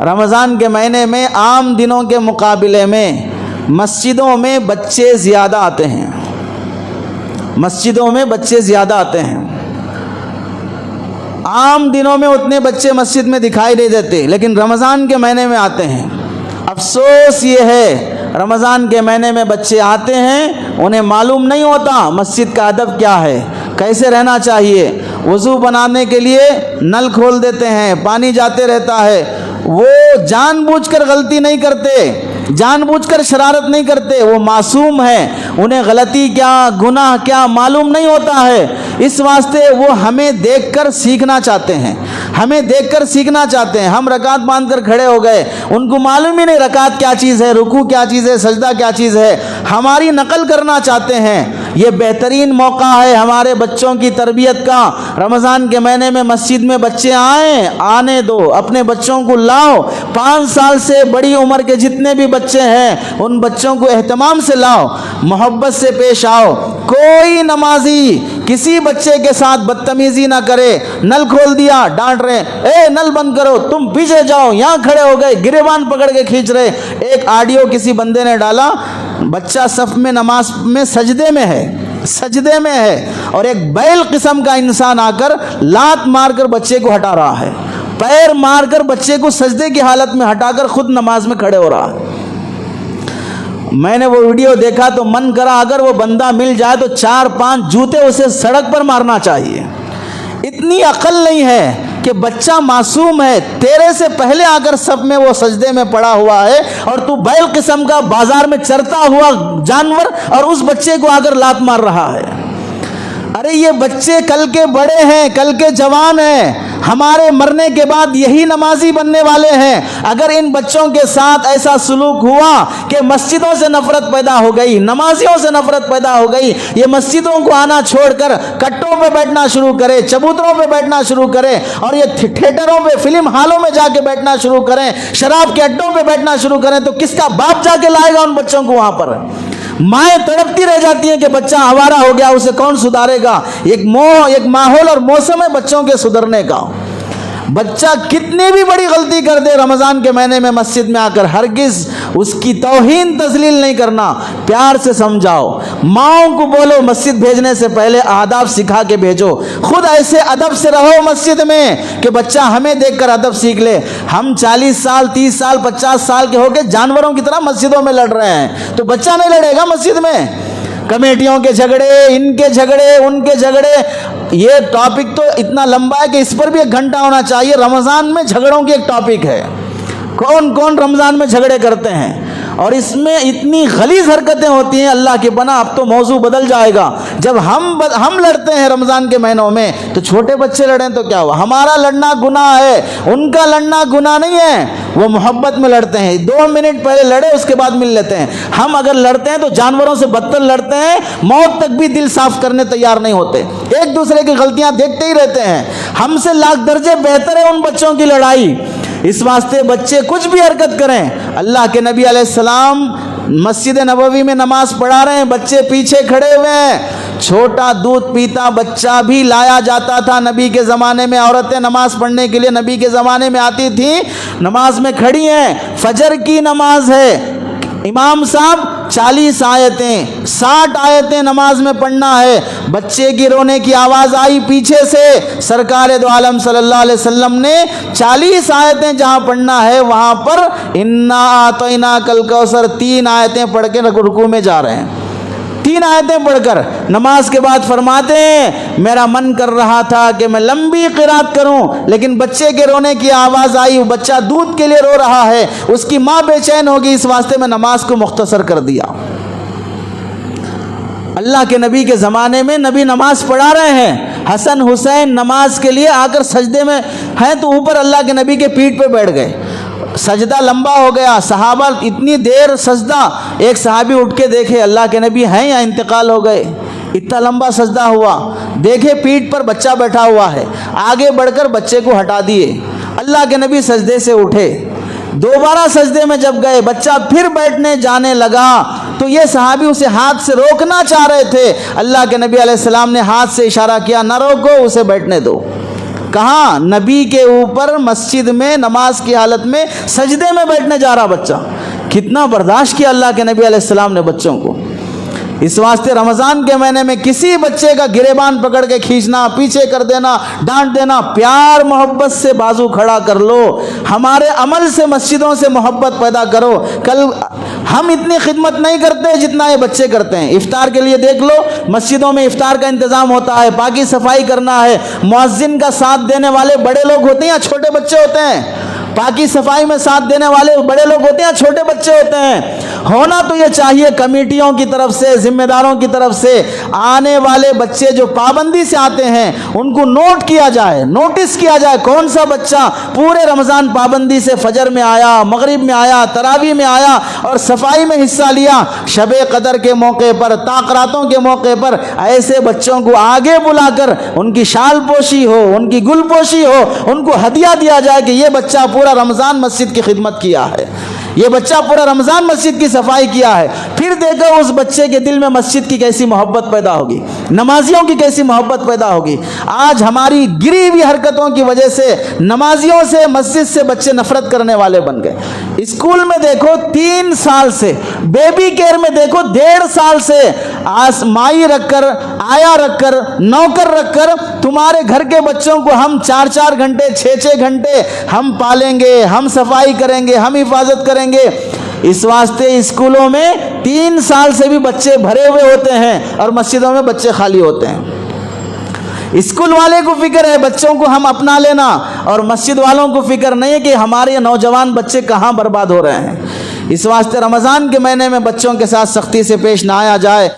رمضان کے مہینے میں عام دنوں کے مقابلے میں مسجدوں میں بچے زیادہ آتے ہیں، مسجدوں میں بچے زیادہ آتے ہیں۔ عام دنوں میں اتنے بچے مسجد میں دکھائی نہیں دیتے، لیکن رمضان کے مہینے میں آتے ہیں۔ افسوس یہ ہے رمضان کے مہینے میں بچے آتے ہیں، انہیں معلوم نہیں ہوتا مسجد کا ادب کیا ہے، کیسے رہنا چاہیے۔ وضو بنانے کے لیے نل کھول دیتے ہیں، پانی جاتے رہتا ہے۔ وہ جان بوجھ کر غلطی نہیں کرتے، جان بوجھ کر شرارت نہیں کرتے، وہ معصوم ہیں، انہیں غلطی کیا گناہ کیا معلوم نہیں ہوتا ہے۔ اس واسطے وہ ہمیں دیکھ کر سیکھنا چاہتے ہیں، ہمیں دیکھ کر سیکھنا چاہتے ہیں۔ ہم رکعت باندھ کر کھڑے ہو گئے، ان کو معلوم ہی نہیں رکعت کیا چیز ہے، رکوع کیا چیز ہے، سجدہ کیا چیز ہے، ہماری نقل کرنا چاہتے ہیں۔ یہ بہترین موقع ہے ہمارے بچوں کی تربیت کا۔ رمضان کے مہینے میں مسجد میں بچے آئیں، آنے دو، اپنے بچوں کو لاؤ۔ 5 سال سے بڑی عمر کے جتنے بھی بچے ہیں ان بچوں کو اہتمام سے لاؤ، محبت سے پیش آؤ۔ کوئی نمازی کسی بچے کے ساتھ بدتمیزی نہ کرے۔ نل کھول دیا، ڈانٹ رہے، اے نل بند کرو، تم پیچھے جاؤ، یہاں کھڑے ہو گئے، گریبان پکڑ کے کھینچ رہے۔ ایک آڈیو کسی بندے نے ڈالا، بچہ صف میں نماز میں سجدے میں ہے، سجدے میں ہے، اور ایک بیل قسم کا انسان آ کر لات مار کر بچے کو ہٹا رہا ہے، پیر مار کر بچے کو سجدے کی حالت میں ہٹا کر خود نماز میں کھڑے ہو رہا ہے۔ میں نے وہ ویڈیو دیکھا تو من کرا اگر وہ بندہ مل جائے تو 4-5 جوتے اسے سڑک پر مارنا چاہیے۔ اتنی عقل نہیں ہے کہ بچہ معصوم ہے، تیرے سے پہلے آ کر صف میں وہ سجدے میں پڑا ہوا ہے، اور تو بیل قسم کا بازار میں چرتا ہوا جانور اور اس بچے کو آ کر لات مار رہا ہے۔ ارے یہ بچے کل کے بڑے ہیں، کل کے جوان ہیں، ہمارے مرنے کے بعد یہی نمازی بننے والے ہیں۔ اگر ان بچوں کے ساتھ ایسا سلوک ہوا کہ مسجدوں سے نفرت پیدا ہو گئی، نمازیوں سے نفرت پیدا ہو گئی، یہ مسجدوں کو آنا چھوڑ کر کٹوں پہ بیٹھنا شروع کرے، چبوتروں پہ بیٹھنا شروع کرے، اور یہ تھیٹروں پہ فلم ہالوں میں جا کے بیٹھنا شروع کریں، شراب کے اڈوں پہ بیٹھنا شروع کریں، تو کس کا باپ جا کے لائے گا ان بچوں کو وہاں پر؟ مائیں تڑپتی رہ جاتی ہیں کہ بچہ آوارہ ہو گیا، اسے کون سدھارے گا؟ ایک ماحول اور موسم ہے بچوں کے سدھرنے کا۔ بچہ کتنی بھی بڑی غلطی کر دے رمضان کے مہینے میں مسجد میں آ کر، ہرگز اس کی توہین تذلیل نہیں کرنا، پیار سے سمجھاؤ۔ ماؤں کو بولو مسجد بھیجنے سے پہلے آداب سکھا کے بھیجو، خود ایسے ادب سے رہو مسجد میں کہ بچہ ہمیں دیکھ کر ادب سیکھ لے۔ ہم 40 سال 30 سال 50 سال کے ہو کے جانوروں کی طرح مسجدوں میں لڑ رہے ہیں، تو بچہ نہیں لڑے گا مسجد میں؟ کمیٹیوں کے جھگڑے، ان کے جھگڑے، ان کے جھگڑے، یہ ٹاپک تو اتنا لمبا ہے کہ اس پر بھی 1 گھنٹہ ہونا چاہیے۔ رمضان میں جھگڑوں کی ایک ٹاپک ہے، کون کون رمضان میں جھگڑے کرتے ہیں، اور اس میں اتنی غلیظ حرکتیں ہوتی ہیں، اللہ کی پناہ۔ اب تو موضوع بدل جائے گا۔ جب ہم لڑتے ہیں رمضان کے مہینوں میں تو چھوٹے بچے لڑیں تو کیا ہوا؟ ہمارا لڑنا گناہ ہے، ان کا لڑنا گناہ نہیں ہے۔ وہ محبت میں لڑتے ہیں، 2 منٹ پہلے لڑے اس کے بعد مل لیتے ہیں۔ ہم اگر لڑتے ہیں تو جانوروں سے بدتر لڑتے ہیں، موت تک بھی دل صاف کرنے تیار نہیں ہوتے، ایک دوسرے کی غلطیاں دیکھتے ہی رہتے ہیں۔ ہم سے لاکھ درجے بہتر ہے ان بچوں کی لڑائی۔ اس واسطے بچے کچھ بھی حرکت کریں، اللہ کے نبی علیہ السلام مسجد نبوی میں نماز پڑھا رہے ہیں، بچے پیچھے کھڑے ہوئے ہیں، چھوٹا دودھ پیتا بچہ بھی لایا جاتا تھا نبی کے زمانے میں۔ عورتیں نماز پڑھنے کے لیے نبی کے زمانے میں آتی تھیں، نماز میں کھڑی ہیں، فجر کی نماز ہے، امام صاحب 40 آیتیں 60 آیتیں نماز میں پڑھنا ہے۔ بچے کی رونے کی آواز آئی پیچھے سے، سرکار دو عالم صلی اللہ علیہ وسلم نے 40 آیتیں جہاں پڑھنا ہے وہاں پر انا اعطیناک الکوثر 3 آیتیں پڑھ کے رکوع میں جا رہے ہیں، 3 آیتیں پڑھ کر نماز کے بعد فرماتے ہیں میرا من کر رہا تھا کہ میں لمبی قرات کروں، لیکن بچے کے رونے کی آواز آئی، وہ بچہ دودھ کے لیے رو رہا ہے، اس کی ماں بے چین ہوگی، اس واسطے میں نماز کو مختصر کر دیا۔ اللہ کے نبی کے زمانے میں نبی نماز پڑھا رہے ہیں، حسن حسین نماز کے لیے آ کر سجدے میں ہیں تو اوپر اللہ کے نبی کے پیٹھ پہ بیٹھ گئے، سجدہ لمبا ہو گیا، صحابہ اتنی دیر سجدہ، ایک صحابی اٹھ کے دیکھے اللہ کے نبی ہیں یا انتقال ہو گئے، اتنا لمبا سجدہ ہوا، دیکھے پیٹھ پر بچہ بیٹھا ہوا ہے، آگے بڑھ کر بچے کو ہٹا دیے، اللہ کے نبی سجدے سے اٹھے، دوبارہ سجدے میں جب گئے بچہ پھر بیٹھنے جانے لگا تو یہ صحابی اسے ہاتھ سے روکنا چاہ رہے تھے، اللہ کے نبی علیہ السلام نے ہاتھ سے اشارہ کیا نہ روکو، اسے بیٹھنے دو، کہاں؟ نبی کے اوپر مسجد میں نماز کی حالت میں سجدے میں بیٹھنے جا رہا بچہ. کتنا برداشت کیا اللہ کے نبی علیہ السلام نے بچوں کو. اس واسطے رمضان کے مہینے میں کسی بچے کا گریبان پکڑ کے کھینچنا، پیچھے کر دینا، ڈانٹ دینا، پیار محبت سے بازو کھڑا کر لو. ہمارے عمل سے مسجدوں سے محبت پیدا کرو. کل ہم اتنی خدمت نہیں کرتے جتنا یہ بچے کرتے ہیں. افطار کے لیے دیکھ لو، مسجدوں میں افطار کا انتظام ہوتا ہے، پاکی صفائی کرنا ہے، مؤذن کا ساتھ دینے والے بڑے لوگ ہوتے ہیں یا چھوٹے بچے ہوتے ہیں؟ پاکی صفائی میں ساتھ دینے والے بڑے لوگ ہوتے ہیں یا چھوٹے بچے ہوتے ہیں؟ ہونا تو یہ چاہیے کمیٹیوں کی طرف سے، ذمہ داروں کی طرف سے آنے والے بچے جو پابندی سے آتے ہیں ان کو نوٹ کیا جائے، نوٹس کیا جائے کون سا بچہ پورے رمضان پابندی سے فجر میں آیا، مغرب میں آیا، تراویح میں آیا اور صفائی میں حصہ لیا. شب قدر کے موقع پر، تاقراتوں کے موقع پر ایسے بچوں کو آگے بلا کر ان کی شال پوشی ہو، ان کی گل پوشی ہو، ان کو ہدیہ دیا جائے کہ یہ بچہ پورا رمضان مسجد کی خدمت کیا ہے، یہ بچہ پورا رمضان مسجد کی صفائی کیا ہے. پھر دیکھو اس بچے کے دل میں مسجد کی کیسی محبت پیدا ہوگی، نمازیوں کی کیسی محبت پیدا ہوگی. آج ہماری گری ہوئی حرکتوں کی وجہ سے نمازیوں سے، مسجد سے بچے نفرت کرنے والے بن گئے. اسکول میں دیکھو 3 سال سے، بیبی کیئر میں دیکھو 1.5 سال سے مائی رکھ کر، آیا رکھ کر، نوکر رکھ کر تمہارے گھر کے بچوں کو ہم 4 گھنٹے 6 گھنٹے ہم پالیں گے، ہم صفائی کریں گے، ہم حفاظت کریں گے. اس واسطے اسکولوں میں 3 سال سے بھی بچے بھرے ہوئے ہوتے ہیں اور مسجدوں میں بچے خالی ہوتے ہیں. اسکول والے کو فکر ہے بچوں کو ہم اپنا لینا، اور مسجد والوں کو فکر نہیں ہے کہ ہمارے نوجوان بچے کہاں برباد ہو رہے ہیں. اس واسطے رمضان کے مہینے میں بچوں کے ساتھ سختی سے پیش نہ آیا جائے.